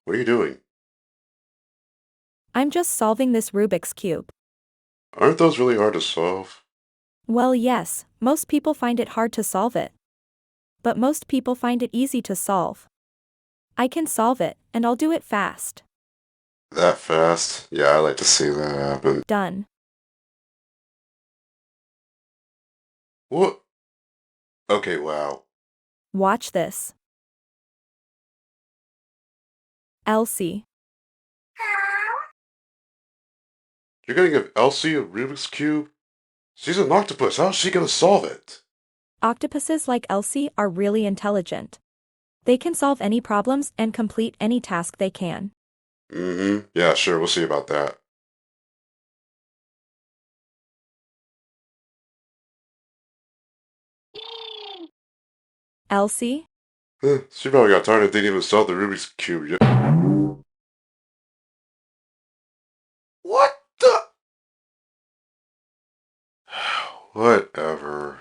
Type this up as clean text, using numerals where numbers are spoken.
What are you doing? I'm just solving this Rubik's Cube. Aren't those really hard to solve? Well, yes, most people find it hard to solve it. But most people find it easy to solve. I can solve it, and I'll do it fast. That fast? Yeah, I like to see that happen. Done. What? Okay, wow. Watch this. Elsie. You're gonna give Elsie a Rubik's Cube? She's an octopus. How's she gonna solve it? Octopuses like Elsie are really intelligent. They can solve any problems and complete any task they can. Mm-hmm. Yeah, sure, we'll see about that. Elsie? She probably got tired and didn't even solve the Rubik's Cube yet. What the? Whatever.